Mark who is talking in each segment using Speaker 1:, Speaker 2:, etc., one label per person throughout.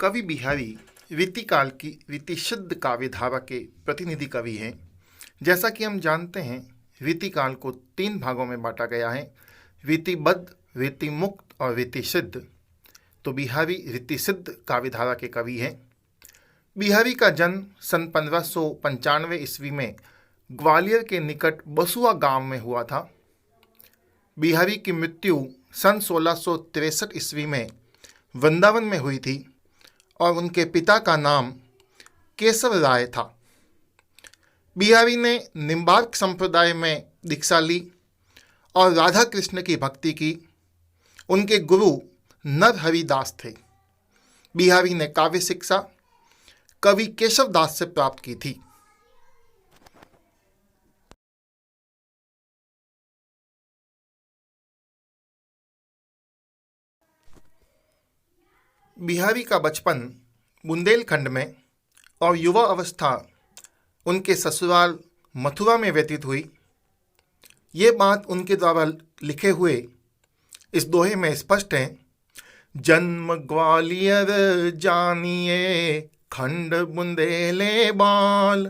Speaker 1: कवि बिहारी रीतिकाल की रीतिशुद्ध काव्य धारा के प्रतिनिधि कवि हैं। जैसा कि हम जानते हैं, रीतिकाल को 3 भागों में बांटा गया है: रीतिबद्ध, रीतिमुक्त और रीतिसिद्ध। तो बिहारी रीतिसिद्ध काव्य धारा के कवि हैं। बिहारी का जन्म सन 1595 ईस्वी में ग्वालियर के निकट बसुआ गांव में हुआ था। बिहारी की मृत्यु सन 1663 ईस्वी में वृंदावन में हुई थी और उनके पिता का नाम केशव राय था। बिहारी ने निम्बार्क संप्रदाय में दीक्षा ली और राधा कृष्ण की भक्ति की। उनके गुरु नरहरि दास थे। बिहारी ने काव्य शिक्षा कवि केशव दास से प्राप्त की थी। बिहारी का बचपन बुंदेलखंड में और युवा अवस्था उनके ससुराल मथुरा में व्यतीत हुई। ये बात उनके द्वारा लिखे हुए इस दोहे में स्पष्ट है: जन्म ग्वालियर जानिए, खंड बुंदेले बाल,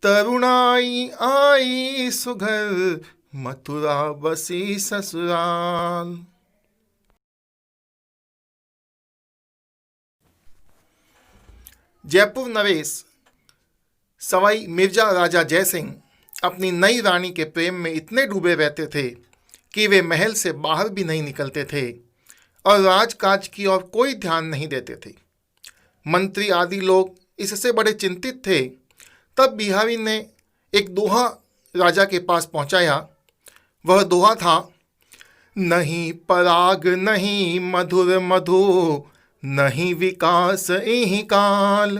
Speaker 1: तरुणाई आई सुघर, मथुरा बसी ससुराल। जयपुर नरेश सवाई मिर्जा राजा जयसिंह अपनी नई रानी के प्रेम में इतने डूबे रहते थे कि वे महल से बाहर भी नहीं निकलते थे और राजकाज की ओर कोई ध्यान नहीं देते थे। मंत्री आदि लोग इससे बड़े चिंतित थे। तब बिहारी ने एक दोहा राजा के पास पहुंचाया। वह दोहा था: नहीं पराग नहीं मधुर मधु, नहीं विकास इहि काल,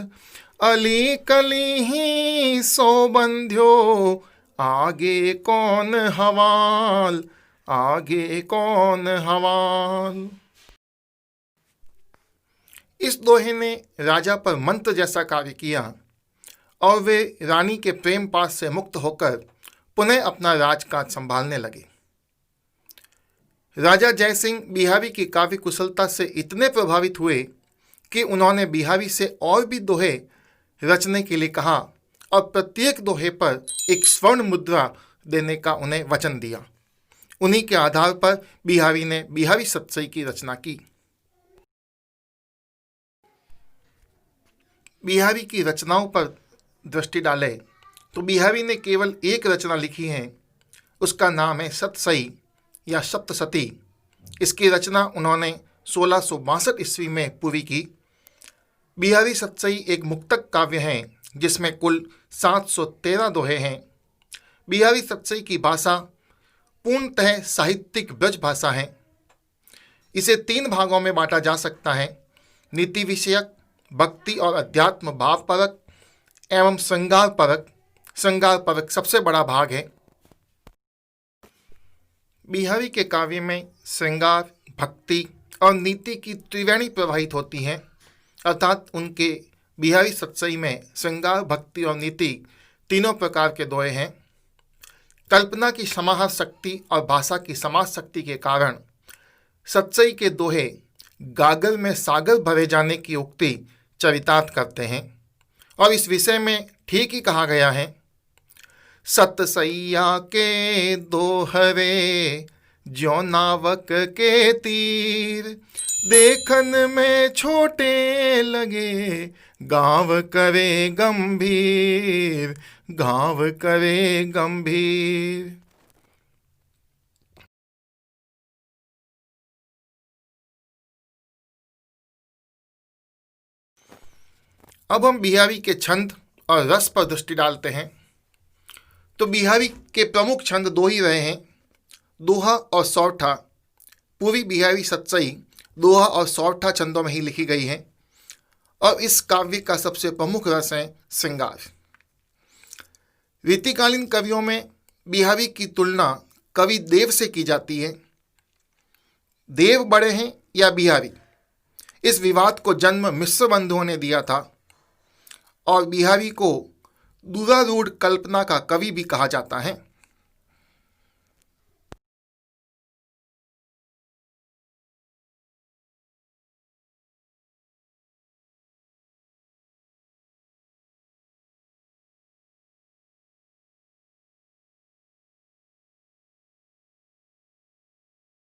Speaker 1: अली कली ही सो बंध्यो, आगे कौन हवाल, आगे कौन हवाल। इस दोहे ने राजा पर मंत्र जैसा कार्य किया और वे रानी के प्रेम पास से मुक्त होकर पुनः अपना राजकाज संभालने लगे। राजा जयसिंह बिहारी की काव्य कुशलता से इतने प्रभावित हुए कि उन्होंने बिहारी से और भी दोहे रचने के लिए कहा और प्रत्येक दोहे पर एक स्वर्ण मुद्रा देने का उन्हें वचन दिया। उन्हीं के आधार पर बिहारी ने बिहारी सतसई की रचना की। बिहारी की रचनाओं पर दृष्टि डालें तो बिहारी ने केवल एक रचना लिखी है। उसका नाम है सतसई या सप्तसती। इसकी रचना उन्होंने 1662 ईस्वी में पूरी की। बिहारी सतसई एक मुक्तक काव्य है जिसमें कुल 713 दोहे हैं। बिहारी सतसई की भाषा पूर्णतः साहित्यिक ब्रज भाषा है। इसे 3 भागों में बांटा जा सकता है: नीति विषयक, भक्ति और अध्यात्म भाव परक एवं श्रृंगार परक। श्रृंगार परक सबसे बड़ा भाग है। बिहारी के काव्य में श्रृंगार, भक्ति और नीति की त्रिवेणी प्रवाहित होती हैं। अर्थात उनके बिहारी सतसई में श्रृंगार, भक्ति और नीति तीनों प्रकार के दोहे हैं। कल्पना की समाहार शक्ति और भाषा की समास शक्ति के कारण सतसई के दोहे गागर में सागर भरे जाने की उक्ति चरितार्थ करते हैं और इस विषय में ठीक ही कहा गया है: सतसैया के दोहरे ज्यों नावक के तीर, देखन में छोटे लगे, गाँव करे गंभीर, गाँव करे गंभीर। अब हम बिहारी के छंद और रस पर दृष्टि डालते हैं। तो बिहारी के प्रमुख छंद 2 ही रहे हैं: दोहा और सौठा। पूरी बिहारी सतसई दोहा और सौठा छंदों में ही लिखी गई है और इस काव्य का सबसे प्रमुख रस है श्रृंगार। रीतिकालीन कवियों में बिहारी की तुलना कवि देव से की जाती है। देव बड़े हैं या बिहारी, इस विवाद को जन्म मिश्र बंधुओं ने दिया था और बिहारी को दुरारूढ़ कल्पना का कवि भी कहा जाता है।